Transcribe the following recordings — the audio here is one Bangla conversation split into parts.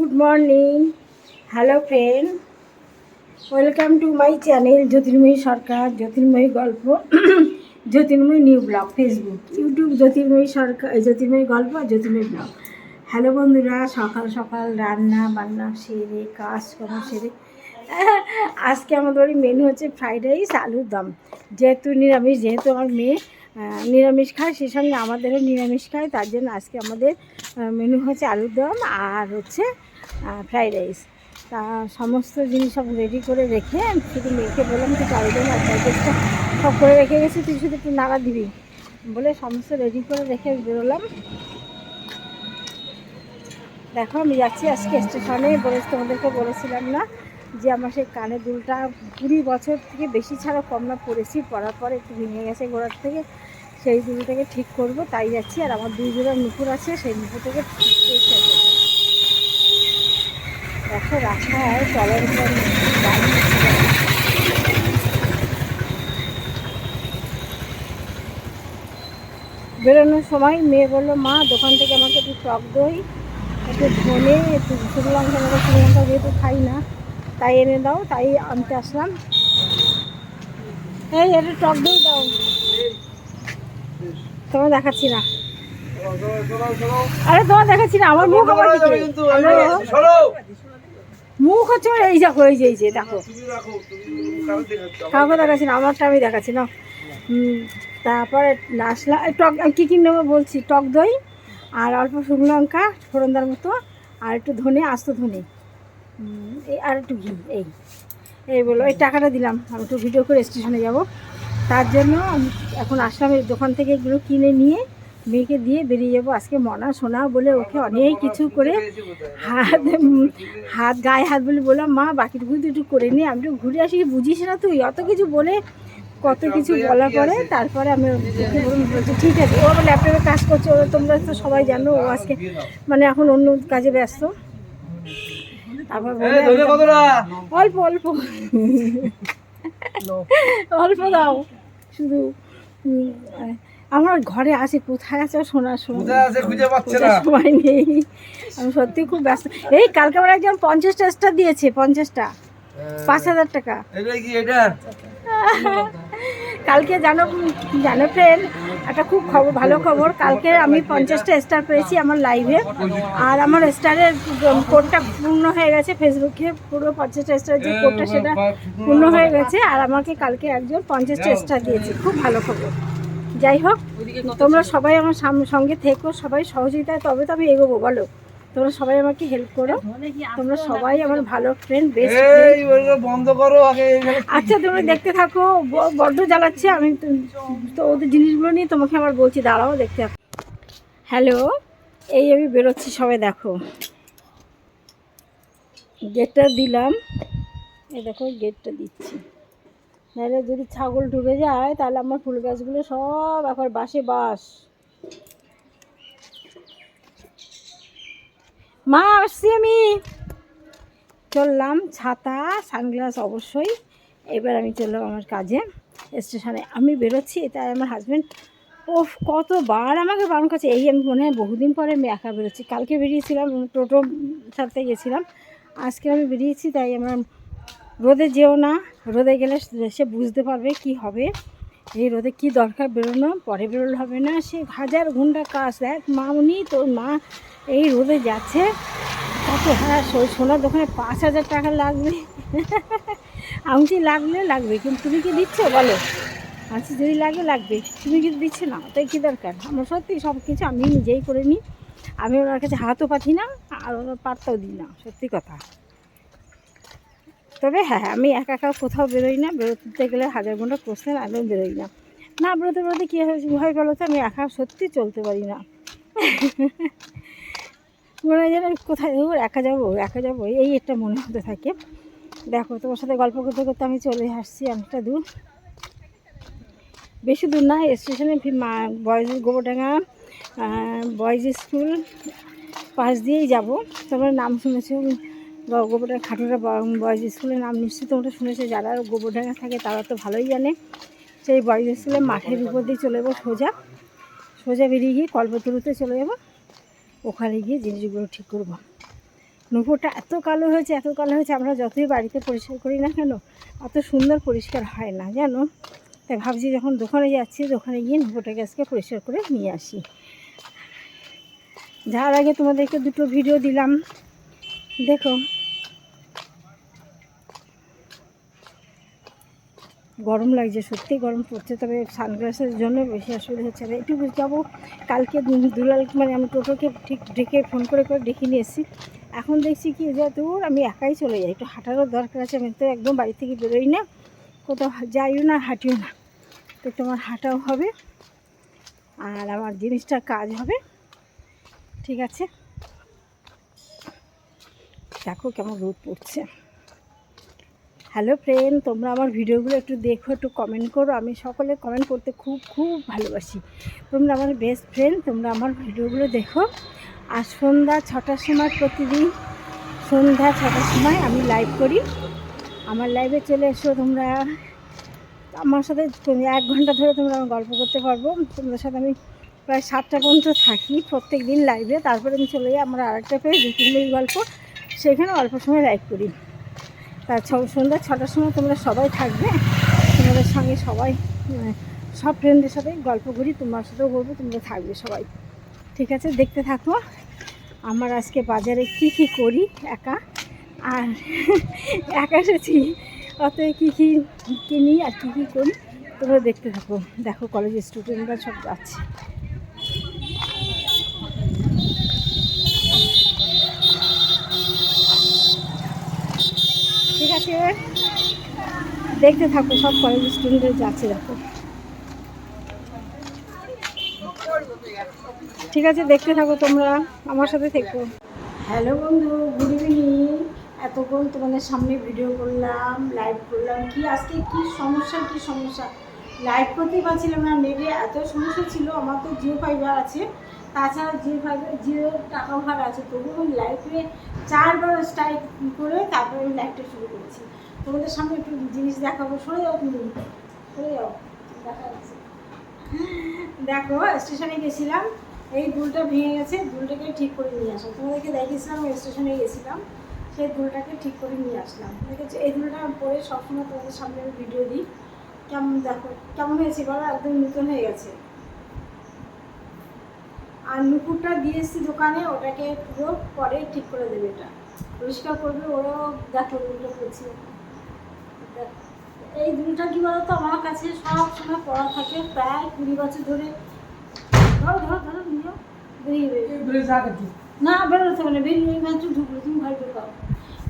Good morning, hello friend, welcome to my channel Jyotirmoyee Sarkar, Jyotirmoyee Golpo, Jyotirmoyee new blog, Facebook, YouTube Jyotirmoyee Sarkar, Jyotirmoyee Golpo, Jyotirmoyee blog. Hello বন্ধুরা, সকাল সকাল রান্না বান্না সেরে কাজকর্ম সেরে আজকে আমাদের বাড়ি মেনু হচ্ছে ফ্রাইড রাইস, আলুর দম। যেহেতু নিরামিষ, যেহেতু আমার মেয়ে নিরামিষ খায়, সেই সঙ্গে আমাদেরও নিরামিষ খায়, তার জন্য আজকে আমাদের মেনু হচ্ছে আলুর দম আর হচ্ছে ফ্রাইড রাইস। তা সমস্ত জিনিস সব রেডি করে রেখে শুধু মেয়েকে বললাম তুই আলুর দম আর ফ্রাইড রাইসটা সব করে রেখে গেছি, তুই শুধু একটু নাড়া দিবি বলে সমস্ত রেডি করে রেখে বেরোলাম। দেখো আমি যাচ্ছি আজকে স্টেশনে, তোমাদেরকে বলেছিলাম না যে আমার সেই কানের দুলটা 20 বছর থেকে বেশি ছাড়া কম না পরেছি, পরার পরে একটু ভেঙে গেছে গোড়ার থেকে, সেই দুলটাকে ঠিক করব, তাই যাচ্ছি। আর আমার 2 জোড়া নুপুর আছে, সেই নুপুরটাকে ঠিক করে শেষ হবে। দেখো রাস্তায় চলার পর বেরোনোর সময় মেয়ে বললো, মা দোকান থেকে আমাকে একটু টক দই, একটু ধনে, একটু শুকনো লঙ্কা, আমাকে শুকনো লঙ্কা যেহেতু খাই না তাই এনে দাও, তাই আনতে আসলাম। এই একটু টক দই দাও, তোমার দেখাচ্ছি না, আরে তোমার দেখাচ্ছি না, আমার মুখ, মুখ হচ্ছে এই দেখো, এই যে দেখো, কাউকে দেখাচ্ছি না, আমারটা আমি দেখাচ্ছি না। তারপরে আসলাম, টক কী নেবো বলছি, টক দই আর অল্প শুকনো লঙ্কা ফোড়নদার মতো, আর একটু ধনে, আস্ত ধনে, এই আর একটু ঘি, এই বলো, এই টাকাটা দিলাম, আমি একটু ভিডিও করে স্টেশনে যাব, তার জন্য আমি এখন আসলাম। এই দোকান থেকে এগুলো কিনে নিয়ে মেয়েকে দিয়ে বেরিয়ে যাবো। আজকে মনা সোনা বলে ওকে অনেক কিছু করে হাত গায়ে হাত বলে বললাম, মা বাকিটুকু তো একটু করে নিয়ে আমি একটু ঘুরে আসি, বুঝিস না তুই, অত কিছু বলে কত কিছু বলার পরে তারপরে আমি বলছি ঠিক আছে। ও আমার ল্যাপটপে কাজ করছে, ও তোমরা তো সবাই জানো, ও আজকে মানে এখন অন্য কাজে ব্যস্ত। তারপর অল্প অল্প অল্প দাও শুধু। আমার ঘরে আছে, কোথায় আছে শোনার সময় নেই, আমি সত্যি খুব ব্যস্ত। এই কালকে আমার একজন 50টা স্টার দিয়েছে, 50টা, 5,000 টাকা। কালকে জানো ফ্রেন্ড, একটা খুব ভালো খবর, কালকে আমি 50টা স্টার পেয়েছি আমার লাইভে, আর আমার স্টারের কোডটা পূর্ণ হয়ে গেছে, ফেসবুকে পুরো 50টা স্টারের যে কোডটা সেটা পূর্ণ হয়ে গেছে, আর আমাকে কালকে একজন 50টা স্টার দিয়েছে, খুব ভালো খবর। যাই হোক, তোমরা সবাই আমার সঙ্গে থেকো, সবাই সহযোগিতায়, তবে তো আমি এগোবো, বলো তোমরা সবাই আমাকে হেল্প করো, তোমরা সবাই আমার ভালো ফ্রেন্ড, বেস্ট বন্ধ করো আগে। আচ্ছা তোমরা দেখতে থাকো, বড্ড জ্বালাচ্ছে, আমি তো ওদের জিনিসগুলো নিয়ে তোমাকে আবার বলছি, দাঁড়াও দেখতে থাকো। হ্যালো, এই আমি বেরোচ্ছি, সবাই দেখো, গেটটা দিলাম, এই দেখো গেটটা দিচ্ছি, নাহলে যদি ছাগল ঢুকে যায় তাহলে আমার ফুল গাছগুলো সব এখন বাসে বাস। মা আসছি, আমি চললাম, ছাতা সানগ্লাস অবশ্যই। এবার আমি চললাম আমার কাজে, স্টেশনে আমি বেরোচ্ছি, তাই আমার হাজব্যান্ড কতবার আমাকে বারণ করছে, এই আমি মনে হয় বহুদিন পরে আমি একা বেরোচ্ছি। কালকে বেরিয়েছিলাম, টোটো ছাড়তে গেছিলাম, আজকে আমি বেরিয়েছি, তাই আমার রোদে যেও না, রোদে গেলে সে বুঝতে পারবে কি হবে, এই রোদে কি দরকার বেরোনো, পরে বেরোলে হবে না, সে 1000 ঘন্টা কাজ। দেখ মা, উনি তোর মা এই রোদে যাচ্ছে, কত, হ্যাঁ সোনার দোকানে 5,000 টাকা লাগবে, আংটি লাগবে, কিন্তু তুমি কি দিচ্ছ বলো, আচ্ছা যদি লাগবে, তুমি কিন্তু দিচ্ছে না, তাই কী দরকার। আমার সত্যি সব কিছু আমি নিজেই করে নিই, আমি ওনার কাছে হাতও পাঠি না, আর ওনার পাত্তাও দিই না, সত্যি কথা। তবে হ্যাঁ, আমি একা কোথাও বেরোই না, বেরোতে গেলে 1000 ঘন্টা প্রশ্নের আমিও বেরোই না বেরোতে কী হয় বলো তো, আমি একা সত্যি চলতে পারি না, মনে হয় যেন কোথায় একা যাবো এই একটা মনে হতে থাকে। দেখো তোমার সাথে গল্প করতে করতে আমি চলে আসছি অনেকটা দূর, বেশি দূর না, স্টেশনে বয়েজ গোবরডাঙ্গা বয়েজ স্কুল পাশ দিয়েই যাব। তোমরা নাম শুনেছো, গোবরডাঙ্গা খাটুরা বয়েজ স্কুলের নাম নিশ্চয়ই তোমরা শুনেছো, যারা গোবরডাঙ্গা থাকে তারা তো ভালোই জানে। সেই বয়েজ স্কুলের মাঠের উপর দিয়ে চলে যাবো, সোজা বেরিয়ে গিয়ে কল্পতরুতে চলে যাবো, ওখানে গিয়ে জিনিসগুলো ঠিক করবো। নুপুরটা এত কালো হয়েছে, এত কালো হয়েছে, আমরা যতই বাড়িতে পরিষ্কার করি না কেন অত সুন্দর পরিষ্কার হয় না জানো। তাই ভাবছি যখন দোকানে যাচ্ছি, দোকানে গিয়ে নুপুরটাকে আজকে পরিষ্কার করে নিয়ে আসি। যাওয়ার আগে তোমাদেরকে দুটো ভিডিও দিলাম, দেখো। গরম লাগছে, সত্যি গরম পড়ছে, তবে সানগ্লাসের জন্য বেশি অসুবিধা হচ্ছে। আর একটু যাবো কালকে দুলাল, মানে আমি টোটোকে ঠিক ডেকে ফোন করে ডেকে নিয়ে এসেছি। এখন দেখছি কি যে দূর আমি একাই চলে যাই, একটু হাঁটারও দরকার আছে। আমি তো একদম বাড়ি থেকে বেরোই না, কোথাও যাইও না, হাঁটিও না। তো তোমার হাঁটাও হবে আর আমার জিনিসটা কাজ হবে, ঠিক আছে। দেখো কেমন রোদ পড়ছে। হ্যালো ফ্রেন্ড, তোমরা আমার ভিডিওগুলো একটু দেখো, একটু কমেন্ট করো। আমি সকলে কমেন্ট করতে খুব খুব ভালোবাসি। তোমরা আমার বেস্ট ফ্রেন্ড, তোমরা আমার ভিডিওগুলো দেখো। আর সন্ধ্যা 6টার সময়, প্রতিদিন সন্ধ্যা 6টার সময় আমি লাইভ করি। আমার লাইভে চলে এসো তোমরা, আমার সাথে 1 ঘন্টা ধরে তোমরা গল্প করতে পারবো। তোমাদের সাথে আমি প্রায় 7টা পর্যন্ত থাকি প্রত্যেক দিন লাইভে। তারপরে আমি চলে যাই আমার আরেকটা পেজ জ্যোতির্ময়ী গল্প, সেখানে অল্প সময় লাইভ করি। তার সন্ধ্যা 6টার সময় তোমরা সবাই থাকবে, তোমাদের সঙ্গে সবাই সব ফ্রেন্ডদের সাথে গল্প করি, তোমার সাথেও বলবো, তোমরা থাকবে সবাই, ঠিক আছে। দেখতে থাকো আমার আজকে বাজারে কি কি করি একা, আর একা এসেছি অত কী কী কিনি আর কী কী করি তোমরা দেখতে থাকো। দেখো কলেজের স্টুডেন্টরা সব যাচ্ছে। ঠিক আছে, দেখতে থাকো, সব কলেজের স্টুডেন্টরা যাচ্ছে, দেখো। ঠিক আছে, দেখতে থাকো তোমরা, আমার সাথে থেকো। হ্যালো বন্ধু, গুড ইভিনিং। এতক্ষণ তোমাদের সামনে ভিডিও করলাম, লাইভ করলাম। আজকে কি সমস্যা, লাইভ করতেই পারছিলাম না, নেটে এত সমস্যা ছিল। আমার তো জিও ফাইবার আছে, তাছাড়া জিও টাকা ভাগ আছে, তবুও আমি লাইভে 4বার স্ট্রাইক করে তারপরে আমি লাইভটা শুরু করেছি। তোমাদের সামনে একটু জিনিস দেখাবো, সরে যাও তুমি, সরে যাও, দেখা যাচ্ছে। দেখো স্টেশনে গেছিলাম, এই দুলটা ভেঙে গেছে, দুলটাকে ঠিক করে নিয়ে আসলাম। তোমাদেরকে দেখিয়েছিলাম স্টেশনে গেছিলাম, সেই দুলটাকে ঠিক করে নিয়ে আসলাম। দেখেছি এই দুলটা পরে সবসময় তোমাদের সামনে আমি ভিডিও দিই। কেমন দেখো কেমন হয়েছে বলো, একদম নতুন হয়ে গেছে। আর নুপুরটা দিয়ে এসেছি দোকানে, ওটাকে পুরো পরে ঠিক করে দেবে, এটা পরিষ্কার করবে ওরাও। দেখো দুলটা করছি, এই দুলটা কী বলতো আমার কাছে সব সময় পড়া থাকে, প্রায় 20 বছর ধরে। ধরো ধরো ধরো, নিও, বেরিয়ে না, বেরোতে মানে বেরিয়ে মাত্র ঢুকলো, তুমি ভয় করে পাও।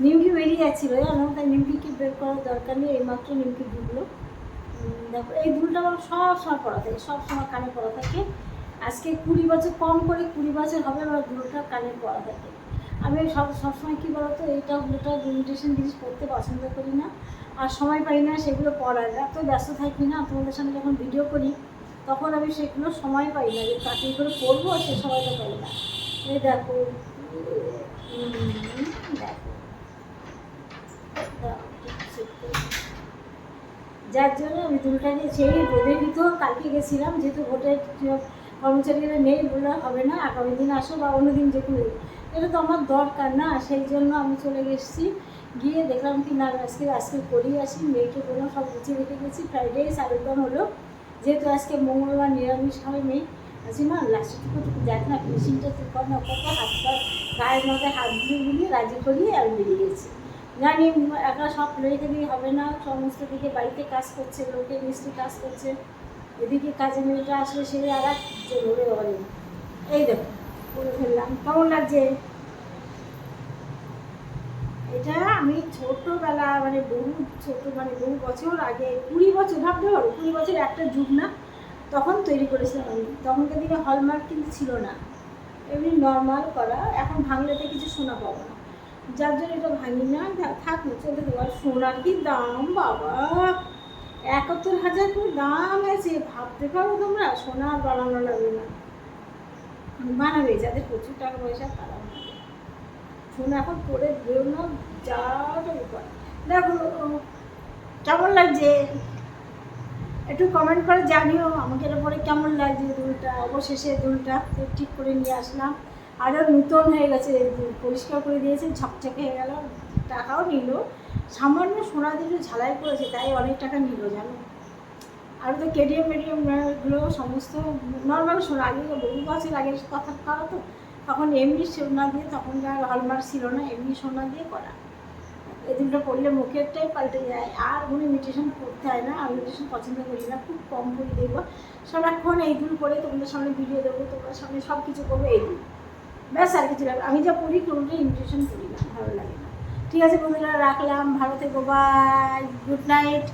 নিমকি বেরিয়ে যাচ্ছিলো জানো, তাই নিমকিকে বের করার দরকার নেই, এইমাত্র নিমকি ঢুকলো। দেখো এই দুলটা আমার সব সময় পড়া থাকে, সব সময় কানে পড়া থাকে। আজকে 20 বছর, কম করে 20 বছর হবে আমার দুলটা কানে পড়া থাকে। আমি সবসময় কী বলতো, এইটা ওটা লিমিটেশন জিনিস পড়তে পছন্দ করি না, আর সময় পাই না সেগুলো পড়ার। এত ব্যস্ত থাকি না, তোমাদের সামনে যখন ভিডিও করি তখন আমি সেগুলো সময় পাই না, যে চাকরি করে পড়বো সে সময়টা পাই না। এই দেখো, যার জন্য আমি দুলটাকে সেই রোদের ভিতর কালকে গেছিলাম, যেহেতু ভোটের কর্মচারীরা নেই, বললে হবে না, আগামী দিন আসো বা অন্যদিন যে কোনো, এটা তো আমার দরকার না, সেই জন্য আমি চলে গেছি। গিয়ে দেখলাম কি না, আজকে করিয়ে আসি, মেয়েকে বললাম সব গুছিয়ে রেখে গেছি। ফ্রাইড রাইস আলুর দম হলো, যেহেতু আজকে মঙ্গলবার নিরামিষ খাবে মেয়ে। আছি মা লাস্টটুকু দেখ না, ফিনিশিংটা তুই কর না, কত হাত পা গায়ের মাথায় হাত বুলিয়ে রাজি করিয়ে আমি বেরিয়ে গেছি। জানি একা সব রেখে দিয়ে হবে না, সমস্ত দিকে বাড়িতে কাজ করছে, লোকে মিস্ত্রি কাজ করছে, এদিকে কাজে মেয়েটা আসলে সে আর এক যে ধরে বলে। এই দেখো করে ফেললাম, কেমন লাগছে? এটা আমি ছোটোবেলা, মানে বহু বছর আগে, 20 বছর ভাবতে পারো, 20 বছর একটা যুগ না, তখন তৈরি করেছিলাম আমি। তখনকার দিনে হলমার্ক কিন্তু ছিল না, এমনি নর্মাল করা। এখন ভাঙলেতে কিছু সোনা পাবো না, যার জন্য এটা ভাঙি না, থাক না, চলতে দেবো। আর সোনার কি দাম বাবা, 71,000 করে দাম আছে, ভাবতে পারো তোমরা? সোনা আর বানানো লাগবে না, বানাবে যাদের প্রচুর টাকা পয়সা তারা বানাবে। সোনা এখন পরে বেরোনো যাওয়াটা ব্যাপার। দেখো কেমন লাগছে, একটু কমেন্ট করে জানিও আমাকে, এটা পরে কেমন লাগছে দুলটা। অবশেষে দুলটা ঠিক করে নিয়ে আসলাম, আরও নূতন হয়ে গেছে, পরিষ্কার করে দিয়েছে, ঝকঝকে হয়ে গেল। টাকাও নিল, সামান্য সোনা দিয়ে ঝালাই করেছে, তাই অনেক টাকা নিল জানো। আর তো কেডিএম মেডিএমগুলো সমস্ত নর্মাল সোনা, আগে বহু বছর আগের কথা করা তো, তখন এমনি সোনা দিয়ে, তখন আর হলমার্ক ছিল না, এমনি সোনা দিয়ে করা। এই দুটো পড়লে মুখেরটাই পাল্টে যায়, আর কোনো ইমিটেশন করতে হয় না। আমি ইমিটেশন পছন্দ করি না, খুব কম করে দেখবো, সারাক্ষণ এই দুল করে তোমাদের সামনে ভিডিও দেবো, তোমার সামনে সব কিছু করবো এই দুল, ব্যাস আর কিছু লাগবে। আমি যা পড়ি কোনোটাই ইমিটেশন করি না, ভালো লাগে না। ঠিক আছে বন্ধুরা, রাখলাম, ভালো থেকো, বাই, গুড নাইট।